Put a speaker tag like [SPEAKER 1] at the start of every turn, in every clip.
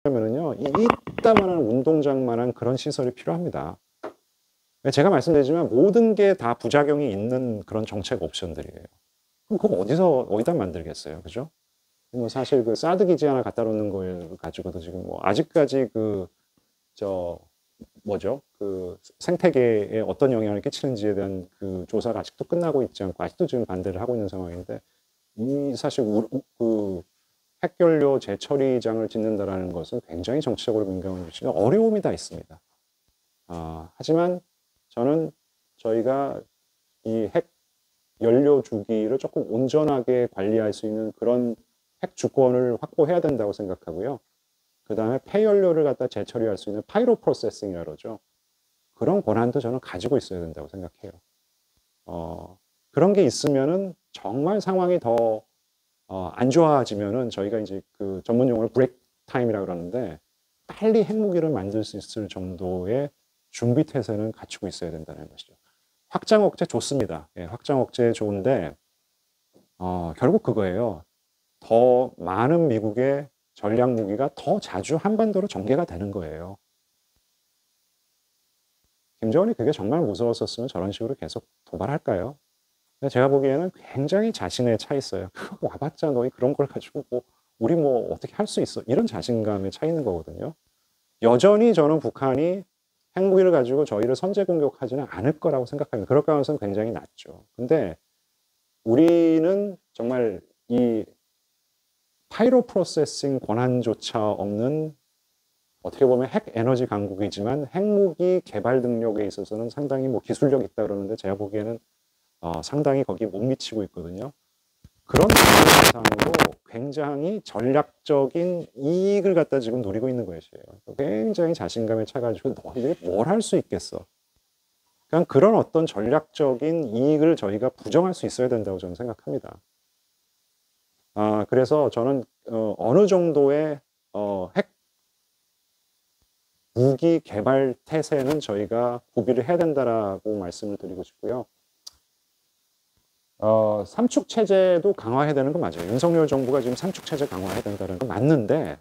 [SPEAKER 1] 하려면은요, 이따만한 운동장만한 그런 시설이 필요합니다. 제가 말씀드리지만 모든 게 다 부작용이 있는 그런 정책 옵션들이에요. 그럼 그거 어디다 만들겠어요, 그죠? 뭐 사실 그 사드 기지 하나 갖다 놓는 걸 가지고도 지금 뭐 아직까지 그 생태계에 어떤 영향을 끼치는지에 대한 그 조사가 아직도 끝나고 있지 않고 아직도 지금 반대를 하고 있는 상황인데, 이 사실 그 핵연료 재처리장을 짓는다라는 것은 굉장히 정치적으로 민감한 것이고 어려움이 다 있습니다. 하지만 저는 저희가 이 핵 연료 주기를 조금 온전하게 관리할 수 있는 그런 핵 주권을 확보해야 된다고 생각하고요. 그 다음에 폐연료를 갖다 재처리할 수 있는 파이로 프로세싱이라고 그러죠. 그런 권한도 저는 가지고 있어야 된다고 생각해요. 그런 게 있으면은 정말 상황이 더 안 좋아지면은 저희가 이제 그 전문 용어로 브레이크 타임이라고 그러는데, 빨리 핵무기를 만들 수 있을 정도의 준비 태세는 갖추고 있어야 된다는 것이죠. 확장 억제 좋습니다. 예, 확장 억제 좋은데 결국 그거예요. 더 많은 미국의 전략 무기가 더 자주 한반도로 전개가 되는 거예요. 김정은이 그게 정말 무서웠었으면 저런 식으로 계속 도발할까요? 근데 제가 보기에는 굉장히 자신에 차 있어요. 와봤자 너희 그런 걸 가지고 뭐 우리 뭐 어떻게 할 수 있어, 이런 자신감에 차 있는 거거든요. 여전히 저는 북한이 핵무기를 가지고 저희를 선제 공격하지는 않을 거라고 생각합니다. 그럴 가능성은 굉장히 낮죠. 근데 우리는 정말 이 파이로 프로세싱 권한조차 없는, 어떻게 보면 핵 에너지 강국이지만 핵무기 개발 능력에 있어서는 상당히 뭐 기술력 있다 그러는데, 제가 보기에는 상당히 거기 못 미치고 있거든요. 그런 상황으로 굉장히 전략적인 이익을 갖다 지금 노리고 있는 것이에요. 굉장히 자신감에 차가지고 너희들이 뭘 할 수 있겠어. 그냥 그런 어떤 전략적인 이익을 저희가 부정할 수 있어야 된다고 저는 생각합니다. 그래서 저는 어느 정도의 핵 무기 개발 태세는 저희가 구비를 해야 된다라고 말씀을 드리고 싶고요. 삼축 체제도 강화해야 되는 건 맞아요. 윤석열 정부가 지금 삼축 체제 강화해야 된다는 건 맞는데,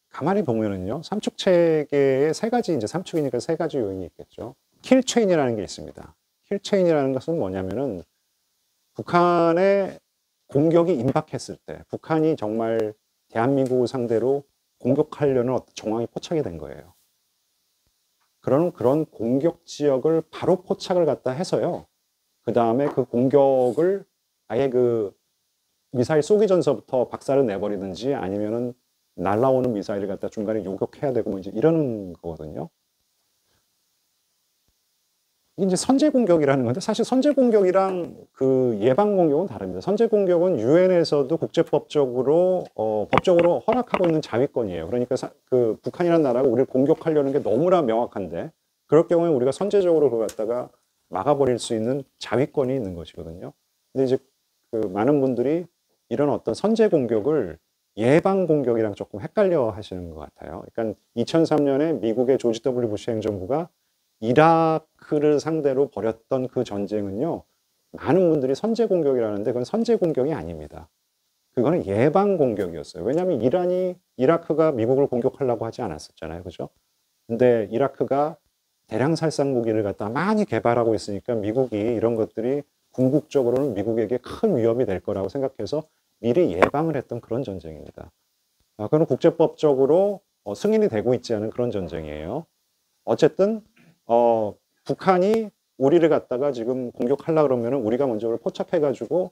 [SPEAKER 1] 가만히 보면은요, 삼축 체계에 세 가지, 이제 삼축이니까 세 가지 요인이 있겠죠. 킬체인이라는 게 있습니다. 킬체인이라는 것은 뭐냐면은, 북한의 공격이 임박했을 때, 북한이 정말 대한민국을 상대로 공격하려는 어떤 정황이 포착이 된 거예요. 그런 공격 지역을 바로 포착을 갖다 해서요, 그 다음에 그 공격을 아예 그 미사일 쏘기 전서부터 박살을 내버리든지, 아니면은 날라오는 미사일을 갖다 중간에 요격해야 되고 뭐 이제 이러는 거거든요. 이게 이제 선제 공격이라는 건데, 사실 선제 공격이랑 그 예방 공격은 다릅니다. 선제 공격은 유엔에서도 국제법적으로 법적으로 허락하고 있는 자위권이에요. 그러니까 그 북한이라는 나라가 우리를 공격하려는 게 너무나 명확한데, 그럴 경우에 우리가 선제적으로 그걸 갖다가 막아버릴 수 있는 자위권이 있는 것이거든요. 근데 이제 그 많은 분들이 이런 어떤 선제 공격을 예방 공격이랑 조금 헷갈려 하시는 것 같아요. 그러니까 2003년에 미국의 조지 W 부시 행정부가 이라크를 상대로 벌였던 그 전쟁은요, 많은 분들이 선제 공격이라는데 그건 선제 공격이 아닙니다. 그거는 예방 공격이었어요. 왜냐하면 이라크가 미국을 공격하려고 하지 않았었잖아요, 그죠? 근데 이라크가 대량 살상 무기를 갖다 많이 개발하고 있으니까 미국이 이런 것들이 궁극적으로는 미국에게 큰 위협이 될 거라고 생각해서 미리 예방을 했던 그런 전쟁입니다. 그건 국제법적으로 승인이 되고 있지 않은 그런 전쟁이에요. 어쨌든 북한이 우리를 갖다가 지금 공격하려고 그러면은 우리가 먼저 그걸 포착해가지고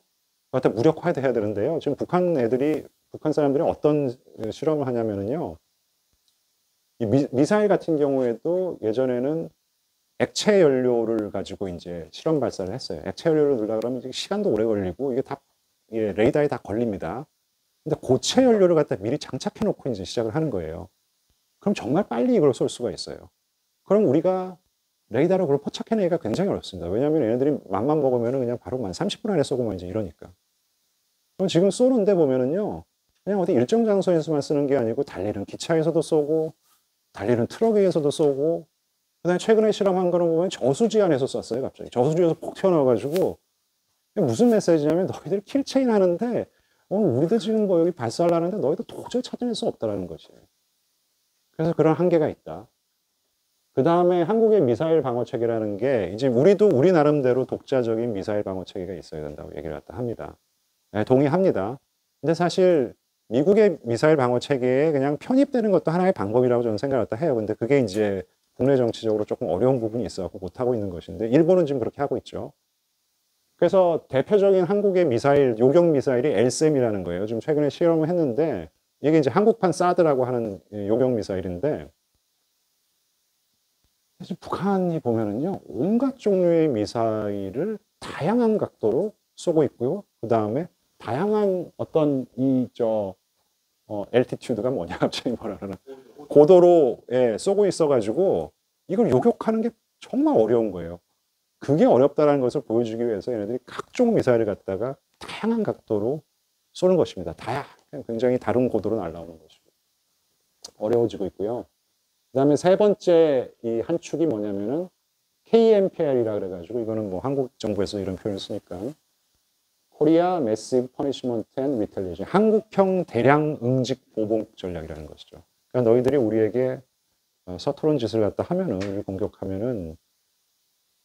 [SPEAKER 1] 그한테 무력화해야 되는데요. 지금 북한 사람들이 어떤 실험을 하냐면은요, 이 미사일 같은 경우에도 예전에는 액체 연료를 가지고 이제 실험 발사를 했어요. 액체 연료를 넣으려고 그러면 시간도 오래 걸리고 이게 다 레이더에 다 걸립니다. 근데 고체 연료를 갖다 미리 장착해 놓고 이제 시작을 하는 거예요. 그럼 정말 빨리 이걸 쏠 수가 있어요. 그럼 우리가 레이더로 그걸 포착해내기가 굉장히 어렵습니다. 왜냐하면 얘네들이 맘만 먹으면 그냥 바로 30분 안에 쏘고만 이제 이러니까. 그럼 지금 쏘는데 보면은요, 그냥 어디 일정 장소에서만 쓰는 게 아니고 달리는 기차에서도 쏘고, 달리는 트럭에서도 쏘고, 그다음에 최근에 실험한 거는 보면 저수지 안에서 쐈어요, 갑자기. 저수지에서 폭 튀어나와가지고, 무슨 메시지냐면 너희들 킬체인 하는데 우리도 지금 뭐 여기 발사하려는데 너희도 도저히 찾아낼 수 없다라는 거지. 그래서 그런 한계가 있다. 그 다음에 한국의 미사일 방어 체계라는 게 이제 우리도 우리 나름대로 독자적인 미사일 방어 체계가 있어야 된다고 얘기를 갖다 합니다. 네, 동의합니다. 근데 사실 미국의 미사일 방어 체계에 그냥 편입되는 것도 하나의 방법이라고 저는 생각을 갖다 해요. 근데 그게 이제 국내 정치적으로 조금 어려운 부분이 있어서 못하고 있는 것인데 일본은 지금 그렇게 하고 있죠. 그래서 대표적인 한국의 미사일, 요격 미사일이 LSM이라는 거예요. 지금 최근에 실험을 했는데 이게 이제 한국판 사드라고 하는 요격 미사일인데 사실 북한이 보면은요, 온갖 종류의 미사일을 다양한 각도로 쏘고 있고요. 그 다음에 다양한 어떤 엘티튜드가 뭐냐, 갑자기 뭐라 그러나. 고도로, 예, 쏘고 있어가지고 이걸 요격하는 게 정말 어려운 거예요. 그게 어렵다는 것을 보여주기 위해서 얘네들이 각종 미사일을 갖다가 다양한 각도로 쏘는 것입니다. 굉장히 다른 고도로 날아오는 것이고. 어려워지고 있고요. 그 다음에 세 번째 이 한 축이 뭐냐면은 KMPR이라 그래가지고 이거는 뭐 한국 정부에서 이런 표현을 쓰니까 Korea Massive Punishment and Retaliation, 한국형 대량 응직 보복 전략이라는 것이죠. 그러니까 너희들이 우리에게 서투른 짓을 갖다 하면은, 우리 공격하면은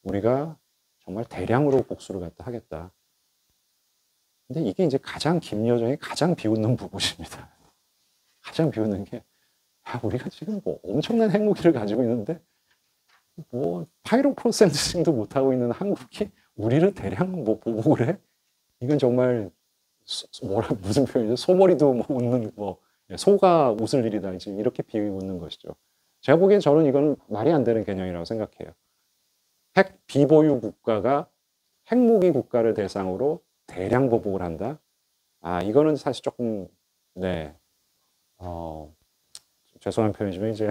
[SPEAKER 1] 우리가 정말 대량으로 복수를 갖다 하겠다. 근데 이게 이제 가장 김여정이 가장 비웃는 부분입니다. 가장 비웃는 게 우리가 지금 뭐 엄청난 핵무기를 가지고 있는데 뭐 파이로 프로세싱도 못하고 있는 한국이 우리를 대량 뭐 보복을 해? 이건 정말 무슨 표현이죠? 소머리도 뭐 웃는 소가 웃을 일이다. 지금 이렇게 비웃는 것이죠. 제가 보기엔 저는 이건 말이 안 되는 개념이라고 생각해요. 핵 비보유 국가가 핵무기 국가를 대상으로 대량 보복을 한다. 이거는 사실 조금 죄송한 표현이지만 이제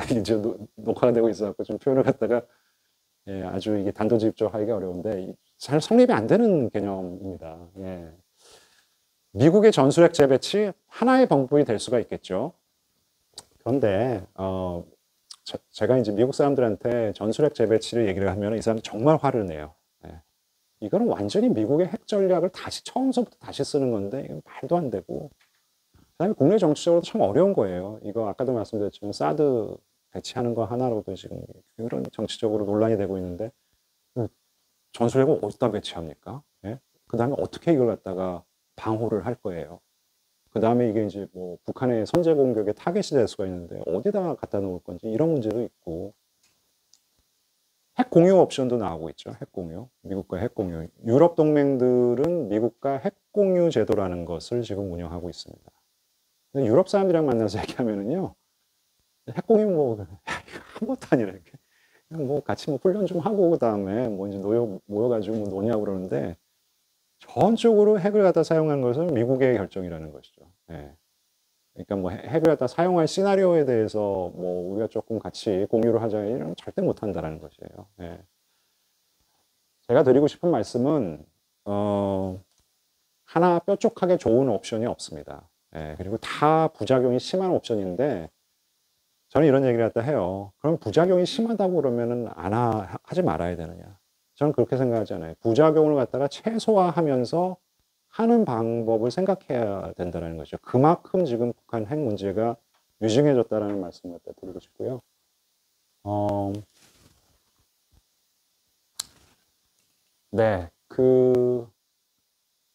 [SPEAKER 1] 녹화가 되고 있어서 좀 표현을 갖다가 아주 이게 단도직입적하기가 어려운데 잘 성립이 안 되는 개념입니다. 예. 미국의 전술핵 재배치 하나의 방법이 될 수가 있겠죠. 그런데 제가 이제 미국 사람들한테 전술핵 재배치를 얘기를 하면 이 사람 정말 화를 내요. 예. 이거는 완전히 미국의 핵 전략을 처음서부터 다시 쓰는 건데 이건 말도 안 되고. 그다음에 국내 정치적으로 참 어려운 거예요. 이거 아까도 말씀드렸지만 사드 배치하는 거 하나로도 지금 그런 정치적으로 논란이 되고 있는데 전술핵을 어디다 배치합니까? 예? 그 다음에 어떻게 이걸 갖다가 방호를 할 거예요? 그 다음에 이게 이제 뭐 북한의 선제 공격의 타겟이 될 수가 있는데 어디다가 갖다 놓을 건지 이런 문제도 있고 핵 공유 옵션도 나오고 있죠. 핵 공유. 미국과 핵 공유. 유럽 동맹들은 미국과 핵 공유 제도라는 것을 지금 운영하고 있습니다. 근데 유럽 사람들이랑 만나서 얘기하면은요, 핵 공유 아무것도 아니라 이렇게. 그냥 같이 훈련 좀 하고, 그 다음에 이제 모여가지고 노냐고 그러는데, 전적으로 핵을 갖다 사용한 것은 미국의 결정이라는 것이죠. 예. 그러니까 핵을 갖다 사용할 시나리오에 대해서 우리가 조금 같이 공유를 하자, 이런 절대 못 한다라는 것이에요. 예. 제가 드리고 싶은 말씀은, 하나 뾰족하게 좋은 옵션이 없습니다. 예. 그리고 다 부작용이 심한 옵션인데, 저는 이런 얘기를 갖다 해요. 그럼 부작용이 심하다고 그러면은 하지 말아야 되느냐. 저는 그렇게 생각하지 않아요. 부작용을 갖다가 최소화하면서 하는 방법을 생각해야 된다는 거죠. 그만큼 지금 북한 핵 문제가 유증해졌다는 말씀을 갖다 드리고 싶고요.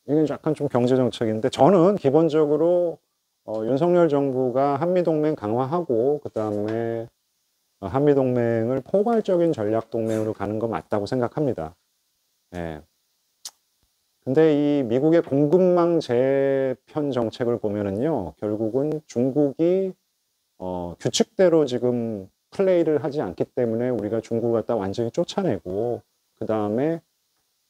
[SPEAKER 1] 이건 약간 좀 경제정책인데, 저는 기본적으로 윤석열 정부가 한미동맹 강화하고 그 다음에 한미동맹을 포괄적인 전략동맹으로 가는 거 맞다고 생각합니다. 예. 근데 이 미국의 공급망 재편 정책을 보면은요, 결국은 중국이 규칙대로 지금 플레이를 하지 않기 때문에 우리가 중국을 갖다 완전히 쫓아내고 그 다음에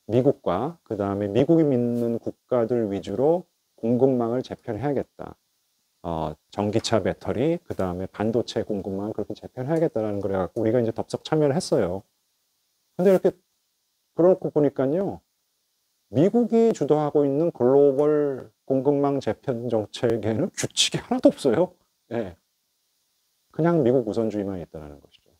[SPEAKER 1] 미국과 그 다음에 미국이 믿는 국가들 위주로 공급망을 재편해야겠다. 전기차 배터리, 그 다음에 반도체 공급망 그렇게 재편해야겠다라는 걸 해갖고 우리가 이제 덥석 참여를 했어요. 근데 이렇게 그러고 보니까요, 미국이 주도하고 있는 글로벌 공급망 재편 정책에는 규칙이 하나도 없어요. 예. 그냥 미국 우선주의만 있다는 것이죠.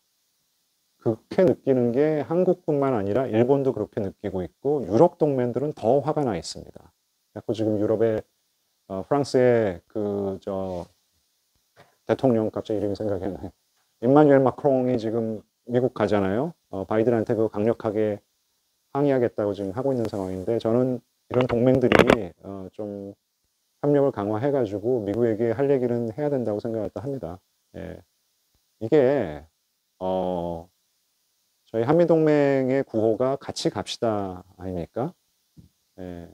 [SPEAKER 1] 그렇게 느끼는 게 한국뿐만 아니라 일본도 그렇게 느끼고 있고 유럽 동맹들은 더 화가 나 있습니다. 그래서 지금 유럽의 프랑스의 대통령 갑자기 이름이 생각이 안 나요. 임마누엘 마크롱이 지금 미국 가잖아요. 바이든한테 그거 강력하게 항의하겠다고 지금 하고 있는 상황인데 저는 이런 동맹들이 좀 협력을 강화해가지고 미국에게 할 얘기는 해야 된다고 생각했다 합니다. 예. 이게 저희 한미동맹의 구호가 같이 갑시다 아닙니까? 예.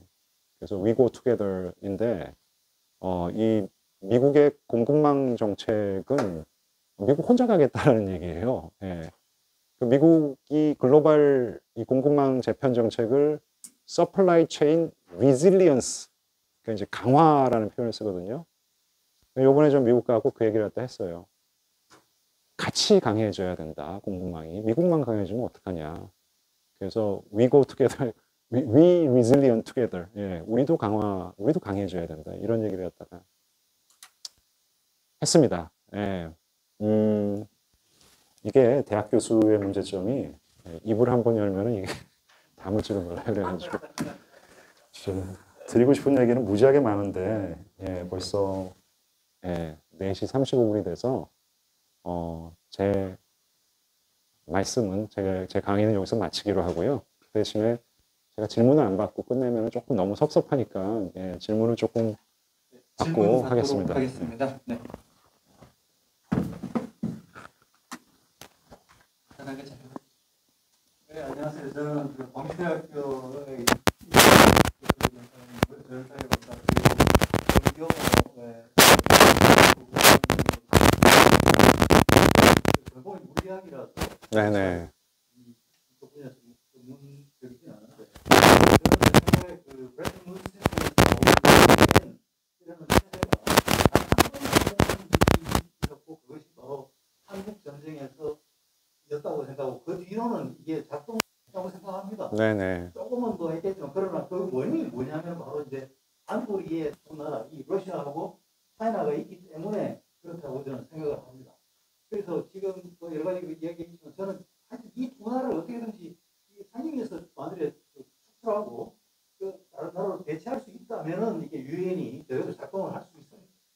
[SPEAKER 1] 그래서 We Go Together인데 이 미국의 공급망 정책은 미국 혼자 가겠다라는 얘기예요. 예. 미국이 글로벌 이 공급망 재편 정책을 Supply Chain Resilience, 그러니까 이제 강화라는 표현을 쓰거든요. 요번에 좀 미국 가고 그 얘기를 갖다 했어요. 같이 강해져야 된다, 공급망이. 미국만 강해지면 어떡하냐. 그래서 We Go Together, We Resilient Together. 예, 우리도 강해져야 된다. 이런 얘기를 갖다가 했습니다. 예. 이게 대학 교수의 문제점이 입을 한번 열면은 이게 담을 줄을 몰라요. 그래가지고 드리고 싶은 얘기는 무지하게 많은데 벌써 4시 35분이 돼서 제 말씀은 제 강의는 여기서 마치기로 하고요. 그 대신에 제가 질문을 안 받고 끝내면 조금 너무 섭섭하니까 질문을 조금 받고 하겠습니다.
[SPEAKER 2] 네. 네, 안녕하세요. 저는 광주대학교의 물리학이라서
[SPEAKER 1] 네네.
[SPEAKER 2] 이쪽 분야 전문적이진 않은데 저는 그 브래튼 무드 시스템에서 이라는 체제가 단한 번에 그것이 바로 한국 전쟁에서 였다고 생각하고 그 뒤로는 이게 작동했다고 생각합니다.
[SPEAKER 1] 네네.
[SPEAKER 2] 조금은 더 했겠지만 그러나 그 원인이 뭐냐면 바로 이제 한국의 두 나라, 이 러시아하고 차이나가 있기 때문에 그렇다고 저는 생각을 합니다. 그래서 지금 뭐 여러 가지 이야기했지만 저는 이 두 나라를 어떻게든지 상임위에서 만들어 축출하고 다른 나라로 대체할 수 있다면은 이게 유엔이 제대로 작동을 할 수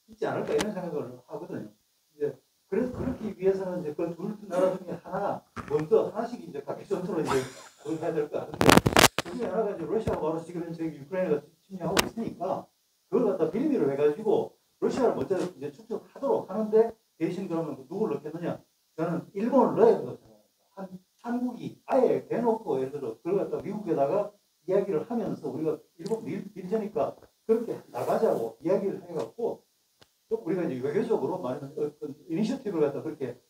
[SPEAKER 2] 있지 않을까 이런 생각을 하거든요. 이제 그래서 그렇기 위해서는 이제 그 두 나라 중에 하나 먼저 하나씩 이제 각기 전투로 이제 해야 될 것 같은데 그 중에 하나가 이제 러시아가 바로 지금 저기 우크라이나가 침략하고 있으니까 그걸 갖다 빌미로 해가지고 러시아를 먼저 이제 축적하도록 하는데 대신 그러면 누구를 넣겠느냐? 저는 일본을 넣어야 된다고 생각합니다. 한국이 아예 대놓고 예를 들어 그걸 갖다 미국에다가 이야기를 하면서 우리가 일본 밀 테니까 그렇게 나가자고 이야기를 해갖고 또 우리가 이제 외교적으로 많은 어떤 이니셔티브를 갖다 그렇게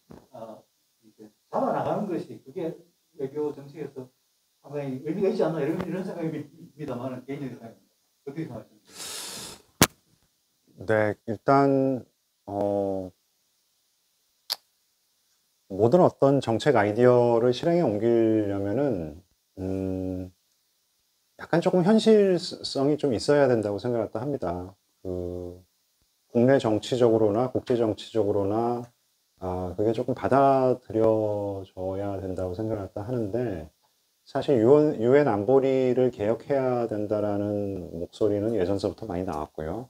[SPEAKER 2] 잡아 나가는 것이 그게 외교 정책에서 상당히 의미가 있지 않나 이런 생각입니다만 개인적인 생각입니다. 어떻게 생각하십니까?
[SPEAKER 1] 네, 일단 모든 어떤 정책 아이디어를 실행에 옮기려면은 약간 조금 현실성이 좀 있어야 된다고 생각을 합니다. 국내 정치적으로나 국제 정치적으로나 그게 조금 받아들여져야 된다고 생각을 하는데 사실 유엔 안보리를 개혁해야 된다라는 목소리는 예전서부터 많이 나왔고요.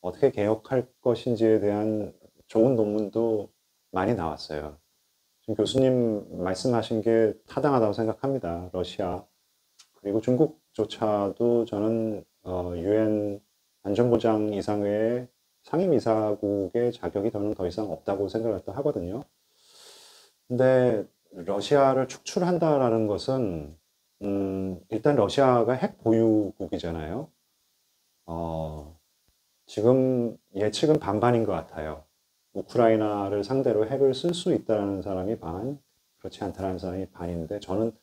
[SPEAKER 1] 어떻게 개혁할 것인지에 대한 좋은 논문도 많이 나왔어요. 지금 교수님 말씀하신 게 타당하다고 생각합니다. 러시아 그리고 중국조차도 저는 유엔 안전보장 이상의 상임이사국의 자격이 저는 더 이상 없다고 생각을 하거든요. 근데 러시아를 축출한다라는 것은 일단 러시아가 핵 보유국이잖아요. 지금 예측은 반반인 것 같아요. 우크라이나를 상대로 핵을 쓸 수 있다는 사람이 반, 그렇지 않다는 사람이 반인데 저는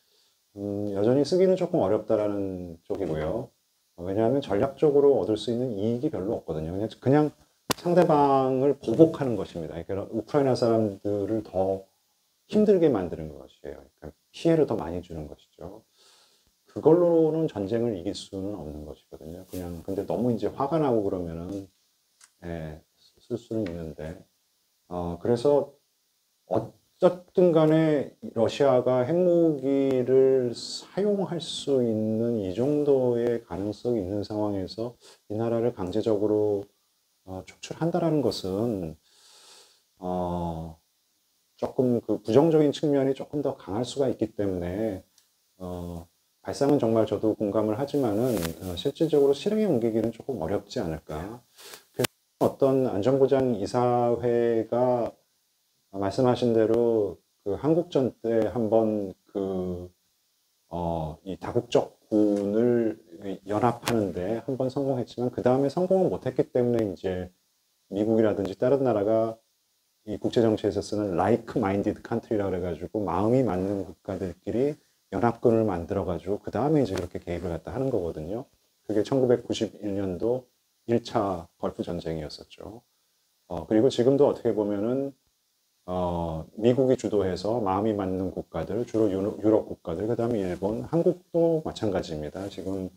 [SPEAKER 1] 여전히 쓰기는 조금 어렵다라는 쪽이고요. 왜냐하면 전략적으로 얻을 수 있는 이익이 별로 없거든요. 그냥 상대방을 보복하는 것입니다. 그러니까 우크라이나 사람들을 더 힘들게 만드는 것이에요. 그러니까 피해를 더 많이 주는 것이죠. 그걸로는 전쟁을 이길 수는 없는 것이거든요. 그냥 근데 너무 이제 화가 나고 그러면은 쓸 수는 있는데 그래서 어쨌든 간에 러시아가 핵무기를 사용할 수 있는 이 정도의 가능성이 있는 상황에서 이 나라를 강제적으로 촉출한다라는 것은 조금 그 부정적인 측면이 조금 더 강할 수가 있기 때문에 발상은 정말 저도 공감을 하지만은 실질적으로 실행에 옮기기는 조금 어렵지 않을까. 그래서 어떤 안전보장 이사회가 말씀하신 대로 그 한국전 때 한번 이 다국적군을 연합하는데 한번 성공했지만 그 다음에 성공을 못했기 때문에 이제 미국이라든지 다른 나라가 이 국제정치에서 쓰는 like-minded country라고 해가지고 마음이 맞는 국가들끼리 연합군을 만들어가지고 그 다음에 이제 그렇게 개입을 갖다 하는 거거든요. 그게 1991년도 1차 걸프 전쟁이었었죠. 그리고 지금도 어떻게 보면은 미국이 주도해서 마음이 맞는 국가들, 주로 유럽 국가들, 그 다음에 일본, 한국도 마찬가지입니다. 지금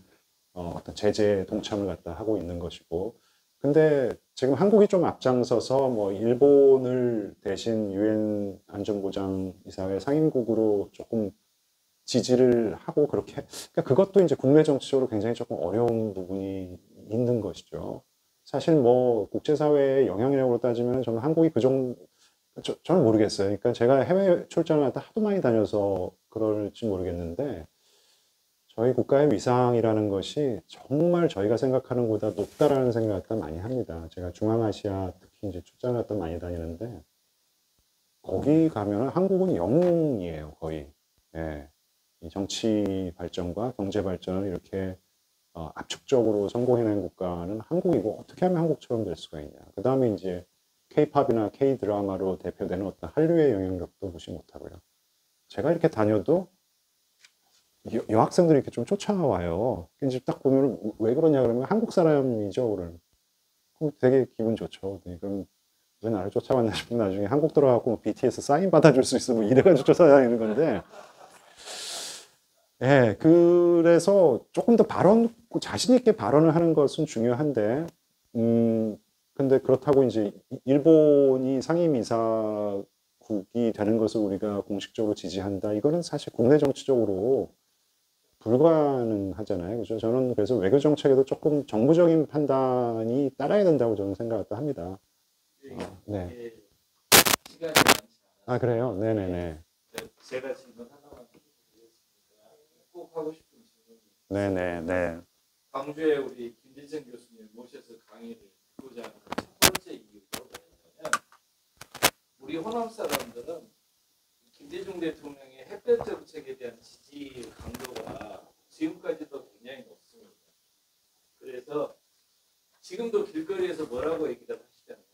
[SPEAKER 1] 어떤 제재 동참을 갖다 하고 있는 것이고. 근데 지금 한국이 좀 앞장서서 뭐 일본을 대신 유엔 안전보장이사회 상임국으로 조금 지지를 하고 그렇게, 그러니까 그것도 이제 국내 정치적으로 굉장히 조금 어려운 부분이 있는 것이죠. 사실 뭐 국제사회의 영향력으로 따지면 저는 한국이 그 정도, 저는 모르겠어요. 그러니까 제가 해외 출장을 갖다 하도 많이 다녀서 그럴지 모르겠는데 저희 국가의 위상이라는 것이 정말 저희가 생각하는 것보다 높다라는 생각을 갖다 많이 합니다. 제가 중앙아시아 특히 이제 출장을 갖다 많이 다니는데 거기 가면 한국은 영웅이에요, 거의. 예. 이 정치 발전과 경제 발전을 이렇게 압축적으로 성공해낸 국가는 한국이고 어떻게 하면 한국처럼 될 수가 있냐. 그 다음에 이제 K-팝이나 K-드라마로 대표되는 어떤 한류의 영향력도 무시 못하고요. 제가 이렇게 다녀도 여학생들이 이렇게 좀 쫓아와요. 이제 딱 보면 왜 그러냐 그러면 한국 사람이죠, 그럼 되게 기분 좋죠. 네, 그럼 왜 나를 쫓아왔나 싶으면 나중에 한국 들어가고 BTS 사인 받아줄 수 있으면 이래가지고 쫓아다니는 건데. 예, 그래서 조금 더 자신 있게 발언을 하는 것은 중요한데, 근데 그렇다고 이제 일본이 상임이사국이 되는 것을 우리가 공식적으로 지지한다. 이거는 사실 국내 정치적으로 불가능하잖아요. 그죠? 저는 그래서 외교 정책에도 조금 정부적인 판단이 따라야 된다고 저는 생각을 합니다. 네.
[SPEAKER 3] 시간이 많지
[SPEAKER 1] 아,
[SPEAKER 3] 않아서
[SPEAKER 1] 그래요? 네네네.
[SPEAKER 3] 제가 질문 하나만 드리겠습니다. 꼭 하고 싶은 질문이
[SPEAKER 1] 네네네.
[SPEAKER 3] 광주에 우리 김대중 교수님 모셔서 강의를 듣고자 하는 첫 번째 이유가 뭐냐면 우리 호남 사람들은 김대중 대통령의 햇볕 정책에 대한 지지 강도가 지금까지도 굉장히 높습니다. 그래서 지금도 길거리에서 뭐라고 얘기를 하시냐면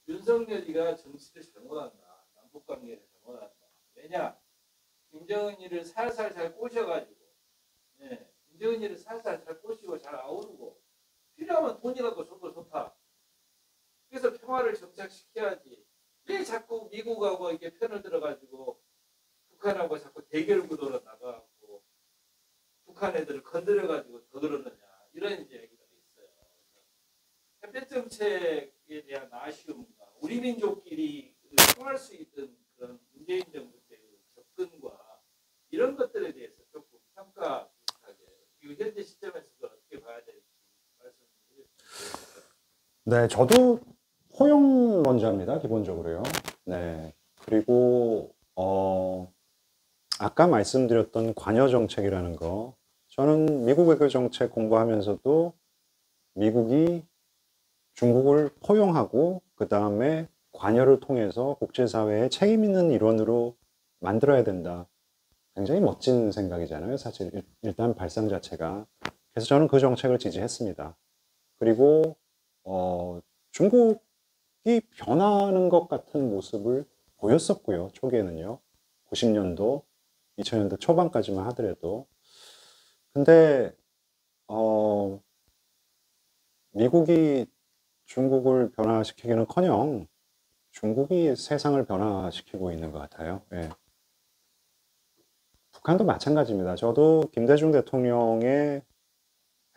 [SPEAKER 3] 윤석열이가 정치를 잘못한다. 남북관계를 잘못한다. 왜냐? 김정은이를 살살 잘 꼬셔가지고 김정은이를 살살 잘 꼬시고 잘 아우르고 필요하면 돈이라도 줘도 좋다. 그래서 평화를 정착시켜야지. 왜 자꾸 미국하고 이게 편을 들어가지고 북한하고 자꾸 대결 구도로 나가고 북한 애들을 건드려가지고 더 그러느냐 이런 이제 얘기가 있어요. 햇볕 정책에 대한 아쉬움과 우리 민족끼리 통할 수 있던 그런 문재인 정부 때의 접근과 이런 것들에 대해서 조금 평가 비슷하게 이 현재 시점에서도 어떻게 봐야 될지 말씀드리겠습니다.
[SPEAKER 1] 네, 저도 포용론자입니다, 기본적으로요. 네. 그리고, 아까 말씀드렸던 관여 정책이라는 거, 저는 미국 외교 정책 공부하면서도 미국이 중국을 포용하고, 그 다음에 관여를 통해서 국제사회에 책임 있는 일원으로 만들어야 된다. 굉장히 멋진 생각이잖아요, 사실. 일단 발상 자체가. 그래서 저는 그 정책을 지지했습니다. 그리고, 중국이 변하는 것 같은 모습을 보였었고요. 초기에는요. 90년도, 2000년도 초반까지만 하더라도. 근데 미국이 중국을 변화시키기는커녕 중국이 세상을 변화시키고 있는 것 같아요. 예. 북한도 마찬가지입니다. 저도 김대중 대통령의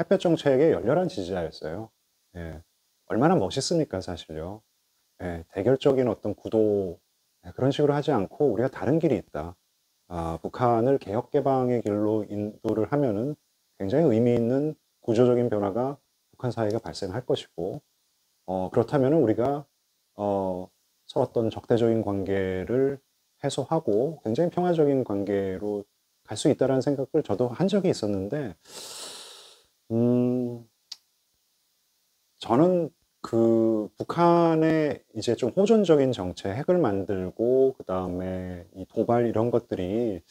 [SPEAKER 1] 햇볕 정책의 열렬한 지지자였어요. 예. 얼마나 멋있습니까, 사실요. 예, 대결적인 어떤 구도, 그런 식으로 하지 않고 우리가 다른 길이 있다. 북한을 개혁 개방의 길로 인도를 하면은 굉장히 의미 있는 구조적인 변화가 북한 사회가 발생할 것이고, 그렇다면 우리가 서로 어떤 적대적인 관계를 해소하고 굉장히 평화적인 관계로 갈 수 있다는 생각을 저도 한 적이 있었는데, 저는 그 북한의 이제 좀 호전적인 정책, 핵을 만들고 그 다음에 이 도발 이런 것들이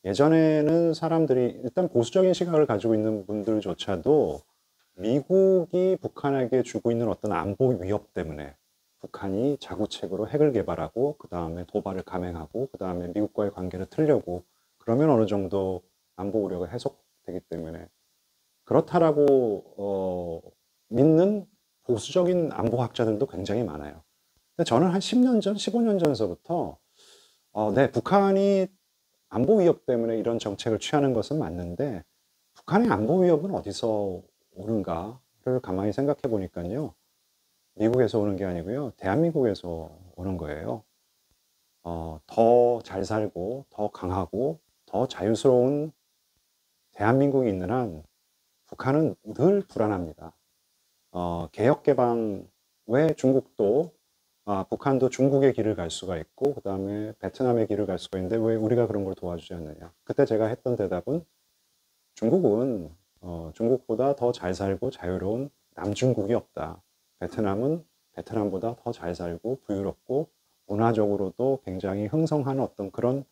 [SPEAKER 1] 예전에는 사람들이 일단 보수적인 시각을 가지고 있는 분들조차도 미국이 북한에게 주고 있는 어떤 안보 위협 때문에 북한이 자구책으로 핵을 개발하고 그 다음에 도발을 감행하고 그 다음에 미국과의 관계를 틀려고 그러면 어느 정도 안보 우려가 해소되기 때문에 그렇다라고 믿는 보수적인 안보학자들도 굉장히 많아요. 근데 저는 한 10년 전, 15년 전서부터 네, 북한이 안보 위협 때문에 이런 정책을 취하는 것은 맞는데 북한의 안보 위협은 어디서 오는가를 가만히 생각해 보니까요. 미국에서 오는 게 아니고요. 대한민국에서 오는 거예요. 더 잘 살고 더 강하고 더 자유스러운 대한민국이 있는 한 북한은 늘 불안합니다. 개혁개방 외 중국도 북한도 중국의 길을 갈 수가 있고 그 다음에 베트남의 길을 갈 수가 있는데 왜 우리가 그런 걸 도와주지 않느냐. 그때 제가 했던 대답은 중국은 중국보다 더 잘 살고 자유로운 남중국이 없다. 베트남은 베트남보다 더 잘 살고 부유롭고 문화적으로도 굉장히 흥성한 어떤 그런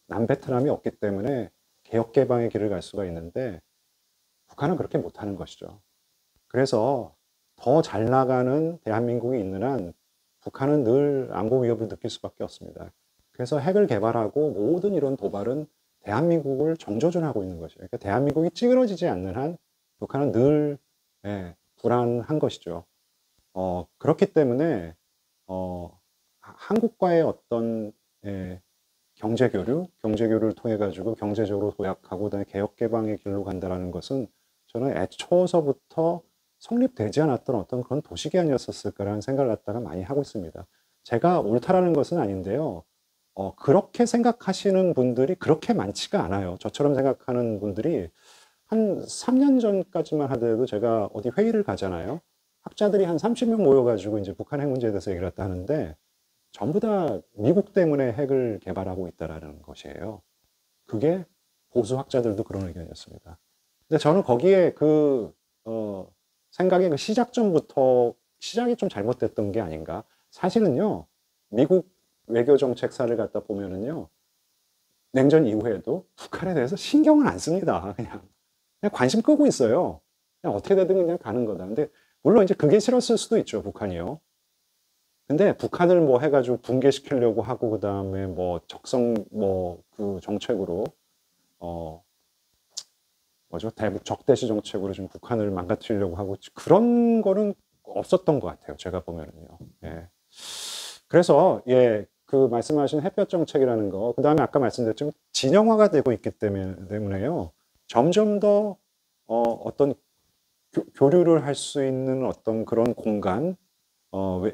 [SPEAKER 1] 남베트남이 없기 때문에 개혁개방의 길을 갈 수가 있는데 북한은 그렇게 못하는 것이죠. 그래서 더 잘 나가는 대한민국이 있는 한 북한은 늘 안보 위협을 느낄 수밖에 없습니다. 그래서 핵을 개발하고 모든 이런 도발은 대한민국을 정조준하고 있는 것이에요. 그러니까 대한민국이 찌그러지지 않는 한 북한은 늘 불안한 것이죠. 그렇기 때문에 한국과의 어떤 경제교류를 통해 가지고 경제적으로 도약하고 그다음에 개혁 개방의 길로 간다라는 것은 저는 애초서부터 성립되지 않았던 어떤 그런 도식이 아니었을까라는 생각을 갖다가 많이 하고 있습니다. 제가 옳다라는 것은 아닌데요. 그렇게 생각하시는 분들이 그렇게 많지가 않아요. 저처럼 생각하는 분들이 한 3년 전까지만 하더라도 제가 어디 회의를 가잖아요. 학자들이 한 30명 모여가지고 이제 북한 핵 문제에 대해서 얘기를 했다 하는데 전부 다 미국 때문에 핵을 개발하고 있다라는 것이에요. 그게 보수 학자들도 그런 의견이었습니다. 근데 저는 거기에 생각의 그 시작점부터 시작이 좀 잘못됐던 게 아닌가. 사실은요, 미국 외교 정책사를 갖다 보면은요, 냉전 이후에도 북한에 대해서 신경을 안 씁니다. 그냥 관심 끄고 있어요. 그냥 어떻게 되든 그냥 가는 거다. 근데 물론 이제 그게 싫었을 수도 있죠, 북한이요. 근데 북한을 뭐 해가지고 붕괴시키려고 하고 그 다음에 뭐 그 정책으로 대북 적대시 정책으로 좀 북한을 망가뜨리려고 하고 그런 거는 없었던 것 같아요. 제가 보면은요. 예. 그래서 그 말씀하신 햇볕 정책이라는 거, 그 다음에 아까 말씀드렸지만 진영화가 되고 있기 때문에요. 점점 더 어떤 교류를 할 수 있는 어떤 그런 공간,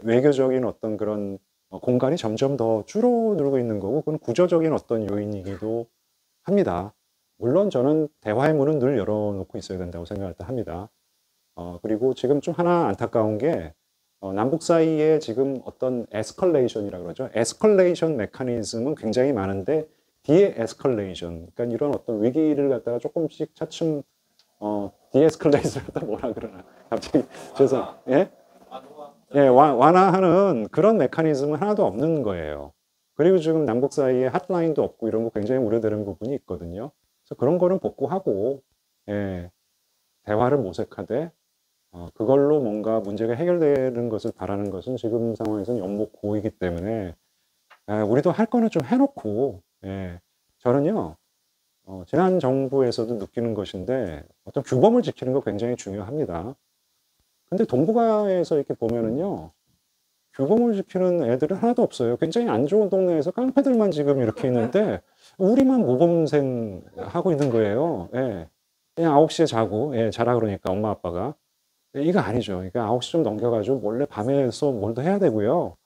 [SPEAKER 1] 외교적인 어떤 그런 공간이 점점 더 줄어들고 있는 거고, 그건 구조적인 어떤 요인이기도 합니다. 물론 저는 대화의 문은 늘 열어놓고 있어야 된다고 생각을 합니다. 그리고 지금 좀 하나 안타까운 게 남북 사이에 지금 어떤 에스컬레이션이라고 그러죠. 에스컬레이션 메커니즘은 굉장히 많은데 디에스컬레이션, 그러니까 이런 어떤 위기를 갖다가 조금씩 차츰 디에스컬레이션이다 뭐라 그러나 갑자기 예? 완화하는 그런 메커니즘은 하나도 없는 거예요. 그리고 지금 남북 사이에 핫라인도 없고 이런 거 굉장히 우려되는 부분이 있거든요. 그래서 그런 거는 복구하고 대화를 모색하되 그걸로 뭔가 문제가 해결되는 것을 바라는 것은 지금 상황에서는 연목고이기 때문에 우리도 할 거는 좀 해놓고 저는요 지난 정부에서도 느끼는 것인데 어떤 규범을 지키는 거 굉장히 중요합니다. 근데 동북아에서 이렇게 보면은요 규범을 지키는 애들은 하나도 없어요. 굉장히 안 좋은 동네에서 깡패들만 지금 이렇게 있는데 우리만 모범생 하고 있는 거예요. 그냥 9시에 자고 자라 그러니까 엄마 아빠가 이거 아니죠. 그러니까 9시 좀 넘겨가지고 몰래 밤에서 뭘 더 해야 되고요.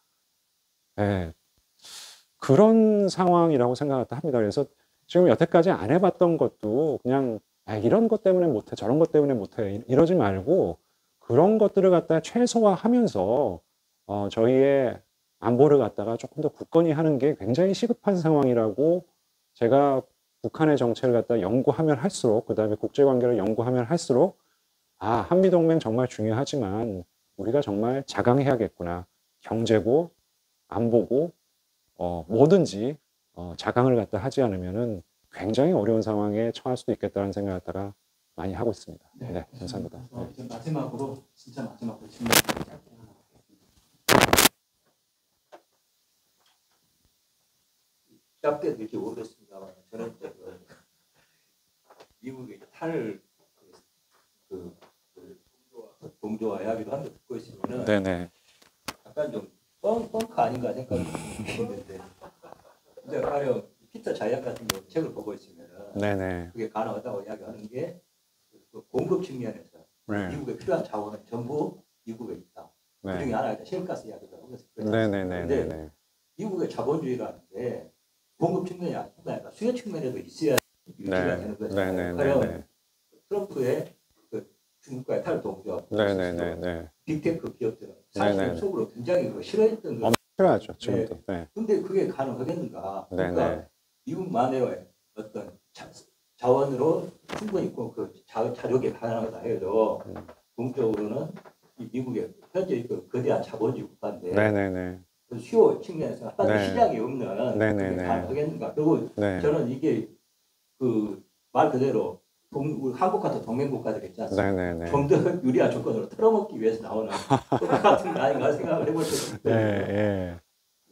[SPEAKER 1] 그런 상황이라고 생각을 합니다. 그래서 지금 여태까지 안 해봤던 것도 그냥 이런 것 때문에 못해 저런 것 때문에 못해 이러지 말고 그런 것들을 갖다 최소화하면서 저희의 안보를 갖다가 조금 더 굳건히 하는 게 굉장히 시급한 상황이라고 제가 북한의 정책을 갖다 연구하면 할수록 그다음에 국제관계를 연구하면 할수록 한미동맹 정말 중요하지만 우리가 정말 자강해야겠구나. 경제고 안보고 뭐든지 자강을 갖다 하지 않으면은 굉장히 어려운 상황에 처할 수도 있겠다는 생각을 갖다가 많이 하고 있습니다. 네, 감사합니다. 네.
[SPEAKER 2] 이제 마지막으로 진짜 마지막으로 질문 짧게 하나
[SPEAKER 4] 짧게 될지 모르겠습니다만 저는 이제 미국의 탈 동조화 이야기도 한번 듣고 있으면은
[SPEAKER 1] 네네.
[SPEAKER 4] 약간 좀 뻥카 아닌가 생각이 드는데 이제 가령 피터 자이언 같은 경우 책을 보고 있으면은
[SPEAKER 1] 네네.
[SPEAKER 4] 그게 가능하다고 이야기하는 게 그 공급 측면에서
[SPEAKER 1] 네.
[SPEAKER 4] 미국에 필요한 자원은 전부 미국에 있다. 그 중에
[SPEAKER 1] 네.
[SPEAKER 4] 하나가 셰일가스 이야기도 하고 있어요.
[SPEAKER 1] 네네네네.
[SPEAKER 4] 미국의 자본주의라는 게 공급 측면이 아니라 수요 측면에도 있어야 유지가 되는 거죠. 가령
[SPEAKER 1] 네네네네.
[SPEAKER 4] 트럼프의 그 중국과의 탈동조,
[SPEAKER 1] 네네네네.
[SPEAKER 4] 빅테크 기업들은
[SPEAKER 1] 네네.
[SPEAKER 4] 사실 속으로 굉장히 싫어했던 거예요.
[SPEAKER 1] 필요하죠. 지금도. 네.
[SPEAKER 4] 근데 그게 가능하겠는가?
[SPEAKER 1] 네네.
[SPEAKER 4] 그러니까 미국만의 어떤 자원으로 충분히 그 자족이 가능하다 해도 동적으로는 이 미국의 현재 그 거대한 자본주의 국가인데
[SPEAKER 1] 네네네.
[SPEAKER 4] 그 수요 측면에서 딴
[SPEAKER 1] 네.
[SPEAKER 4] 시장이 없는
[SPEAKER 1] 네네네.
[SPEAKER 4] 그게 가능하겠는가? 그리고
[SPEAKER 1] 네.
[SPEAKER 4] 저는 이게 그 말 그대로 우리 한국 같은 동맹 국가들 있지 않습니까?
[SPEAKER 1] 네네네.
[SPEAKER 4] 좀 더 유리한 조건으로 털어먹기 위해서 나오는 똑같은 거 아닌가 생각을 해볼 수
[SPEAKER 1] 예,
[SPEAKER 4] 있거든요.
[SPEAKER 1] 예.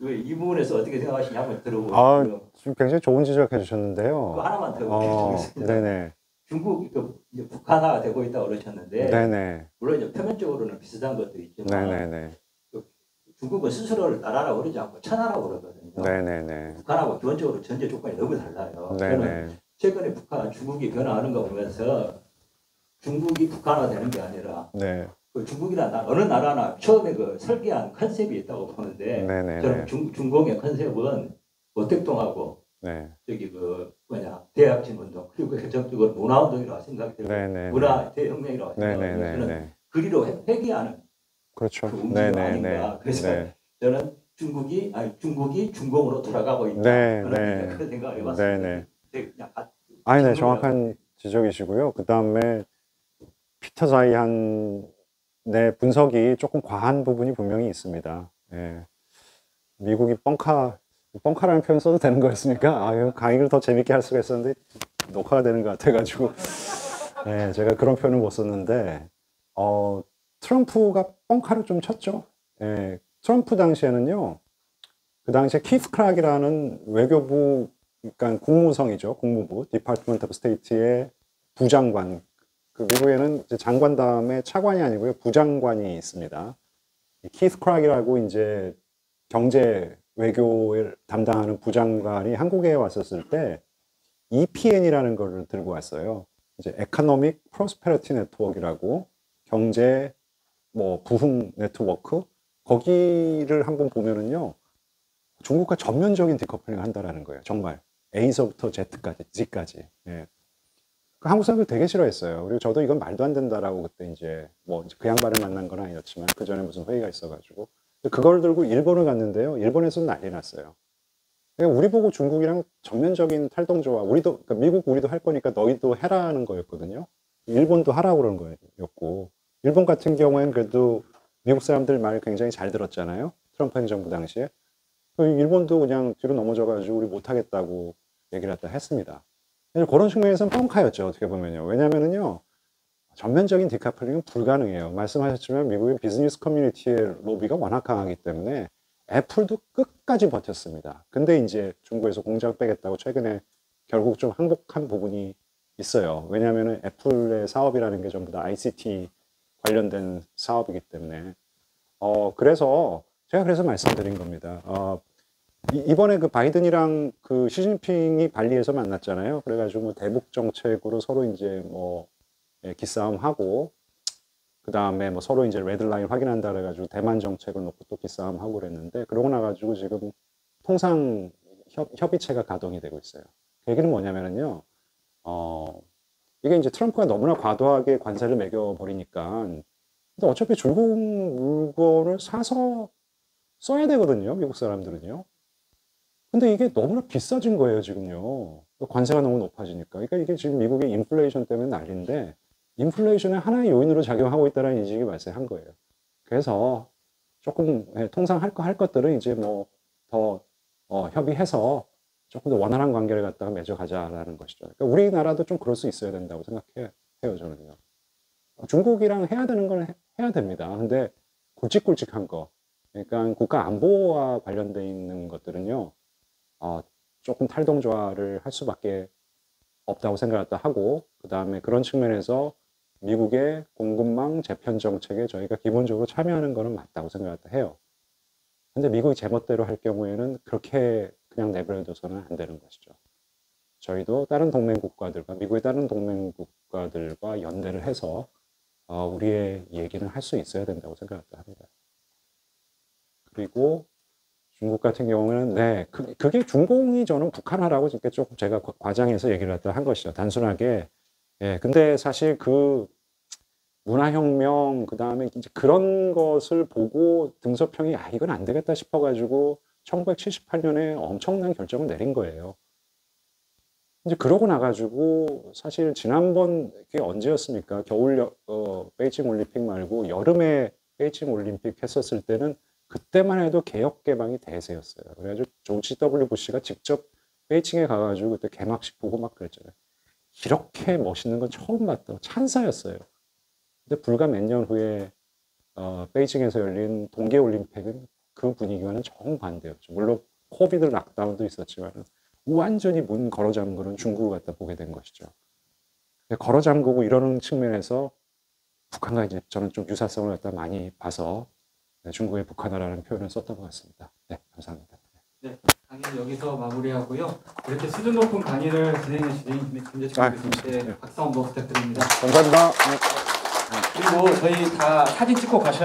[SPEAKER 4] 이 부분에서 어떻게 생각하시냐 한번 들어보고
[SPEAKER 1] 지금 굉장히 좋은 지적해
[SPEAKER 4] 그
[SPEAKER 1] 주셨는데요.
[SPEAKER 4] 하나만 더 드리겠습니다.
[SPEAKER 1] 네네.
[SPEAKER 4] 중국 이제 북한화가 되고 있다고 그러셨는데
[SPEAKER 1] 네네.
[SPEAKER 4] 물론 이제 표면적으로는 비슷한 것도 있지만
[SPEAKER 1] 네네네.
[SPEAKER 4] 중국은 스스로를 나라라고 그러지 않고 천하라고 그러거든요.
[SPEAKER 1] 네네네.
[SPEAKER 4] 북한하고 기본적으로 전제 조건이 너무 달라요. 저는
[SPEAKER 1] 네네.
[SPEAKER 4] 최근에 중국이 변화하는 거 보면서 중국이 북한화되는 게 아니라
[SPEAKER 1] 네.
[SPEAKER 4] 그 중국이나 어느 나라나 처음에 그 설계한 컨셉이 있다고 보는데
[SPEAKER 1] 네네네.
[SPEAKER 4] 저는 중공의 컨셉은 모택동하고
[SPEAKER 1] 네.
[SPEAKER 4] 저기 대약진 운동 그리고 결정적으로 문화 운동이라고 생각이 들고
[SPEAKER 1] 네네네.
[SPEAKER 4] 문화 대혁명이라고 생각해요. 저는
[SPEAKER 1] 네네네.
[SPEAKER 4] 그리로 회귀하는
[SPEAKER 1] 그렇죠.
[SPEAKER 4] 그 움직임
[SPEAKER 1] 네네네.
[SPEAKER 4] 아닌가. 그래서
[SPEAKER 1] 네.
[SPEAKER 4] 저는 중국이 중공으로 돌아가고 있다.
[SPEAKER 1] 네,
[SPEAKER 4] 저는
[SPEAKER 1] 네.
[SPEAKER 4] 그런 생각을 해봤습니다.
[SPEAKER 1] 네네.
[SPEAKER 4] 그냥
[SPEAKER 1] 네, 정확한 지적이시고요. 그 다음에 피터 자이안의 분석이 조금 과한 부분이 분명히 있습니다. 예. 미국이 뻥카라는 표현 써도 되는 거였으니까, 강의를 더 재밌게 할 수가 있었는데, 녹화가 되는 것 같아가지고, 예, 제가 그런 표현을 못 썼는데, 트럼프가 뻥카를 좀 쳤죠. 예, 트럼프 당시에는요, 그 당시에 키스 크락이라는 외교부, 그러니까 국무성이죠. 국무부, 디파트먼트 오브 스테이트의 부장관. 그 미국에는 이제 장관 다음에 차관이 아니고요. 부장관이 있습니다. 키스 크락이라고 이제 경제 외교를 담당하는 부장관이 한국에 왔었을 때 EPN이라는 거를 들고 왔어요. 이제 Economic Prosperity Network이라고 경제 부흥 네트워크 거기를 한번 보면은요. 중국과 전면적인 디커플링을 한다라는 거예요. 정말 A서부터 Z까지. 예. 한국 사람들 되게 싫어했어요. 그리고 저도 이건 말도 안 된다라고 그때 이제 그 양반을 만난 건 아니었지만 그 전에 무슨 회의가 있어가지고 그걸 들고 일본을 갔는데요. 일본에서는 난리 났어요. 그러니까 우리 보고 중국이랑 전면적인 탈동조화, 그러니까 미국 우리도 할 거니까 너희도 해라는 거였거든요. 일본도 하라고 그런 거였고, 일본 같은 경우에는 그래도 미국 사람들 말 굉장히 잘 들었잖아요. 트럼프 행정부 당시에. 일본도 그냥 뒤로 넘어져가지고 우리 못하겠다고 얘기를 갖다 했습니다. 그런 측면에서는 뻥카였죠. 어떻게 보면요. 왜냐면은요, 전면적인 디카플링은 불가능해요. 말씀하셨지만 미국의 비즈니스 커뮤니티의 로비가 워낙 강하기 때문에 애플도 끝까지 버텼습니다. 근데 이제 중국에서 공장 빼겠다고 최근에 결국 좀 항복한 부분이 있어요. 왜냐하면 애플의 사업이라는 게 전부 다 ICT 관련된 사업이기 때문에. 그래서 제가 말씀드린 겁니다. 이번에 그 바이든이랑 그 시진핑이 발리에서 만났잖아요. 그래가지고 대북 정책으로 서로 이제 기싸움하고, 그 다음에 서로 이제 레드라인 확인한다 그래가지고 대만 정책을 놓고 또 기싸움하고 그랬는데, 그러고 나가지고 지금 통상 협의체가 가동이 되고 있어요. 그 얘기는 뭐냐면은요, 이게 이제 트럼프가 너무나 과도하게 관세를 매겨버리니까 근데 어차피 중국 물건을 사서 써야 되거든요, 미국 사람들은요. 근데 이게 너무나 비싸진 거예요, 지금요. 관세가 너무 높아지니까. 그러니까 이게 지금 미국의 인플레이션 때문에 난리인데, 인플레이션의 하나의 요인으로 작용하고 있다는 인식이 발생한 거예요. 그래서 조금 통상할 것들은 이제 뭐 더 협의해서 조금 더 원활한 관계를 갖다가 맺어가자라는 것이죠. 그러니까 우리나라도 좀 그럴 수 있어야 된다고 생각해요, 저는요. 중국이랑 해야 되는 걸 해야 됩니다. 근데 굵직굵직한 거, 그러니까 국가 안보와 관련돼 있는 것들은요, 조금 탈동조화를 할 수밖에 없다고 생각했다 하고, 그 다음에 그런 측면에서 미국의 공급망 재편 정책에 저희가 기본적으로 참여하는 것은 맞다고 생각했다 해요. 근데 미국이 제멋대로 할 경우에는 그렇게 그냥 내버려둬서는 안 되는 것이죠. 저희도 다른 동맹 국가들과, 미국의 다른 동맹 국가들과 연대를 해서 우리의 얘기는 할 수 있어야 된다고 생각했다 합니다. 그리고 중국 같은 경우는 그게 중공이 저는 북한화라고 이렇게 조금 제가 과장해서 얘기를 했다 한 것이죠. 단순하게. 예, 근데 사실 그 문화혁명, 그 다음에 이제 그런 것을 보고 등소평이 이건 안 되겠다 싶어가지고 1978년에 엄청난 결정을 내린 거예요. 이제 그러고 나가지고 사실 지난번 그게 언제였습니까? 겨울 베이징 올림픽 말고 여름에 베이징 올림픽 했었을 때는 그때만 해도 개혁 개방이 대세였어요. 그래가지고 조지 W 부시가 직접 베이징에 가가지고 그때 개막식 보고 막 그랬잖아요. 이렇게 멋있는 건 처음 봤다. 찬사였어요. 근데 불과 몇 년 후에 베이징에서 열린 동계올림픽은 그 분위기와는 정반대였죠. 물론 코비드 락다운도 있었지만 완전히 문 걸어 잠그는 중국을 갖다 보게 된 것이죠. 걸어 잠그고 이러는 측면에서 북한과 이제 저는 좀 유사성을 갖다 많이 봐서 중국의 북한화라는 표현을 썼던 것 같습니다. 네, 감사합니다.
[SPEAKER 5] 네, 강의 여기서 마무리하고요. 이렇게 수준 높은 강의를 진행해 주신 김재철 교수님께 박수 한번 부탁드립니다.
[SPEAKER 1] 감사합니다.
[SPEAKER 5] 그리고 저희 다 사진 찍고 가셔야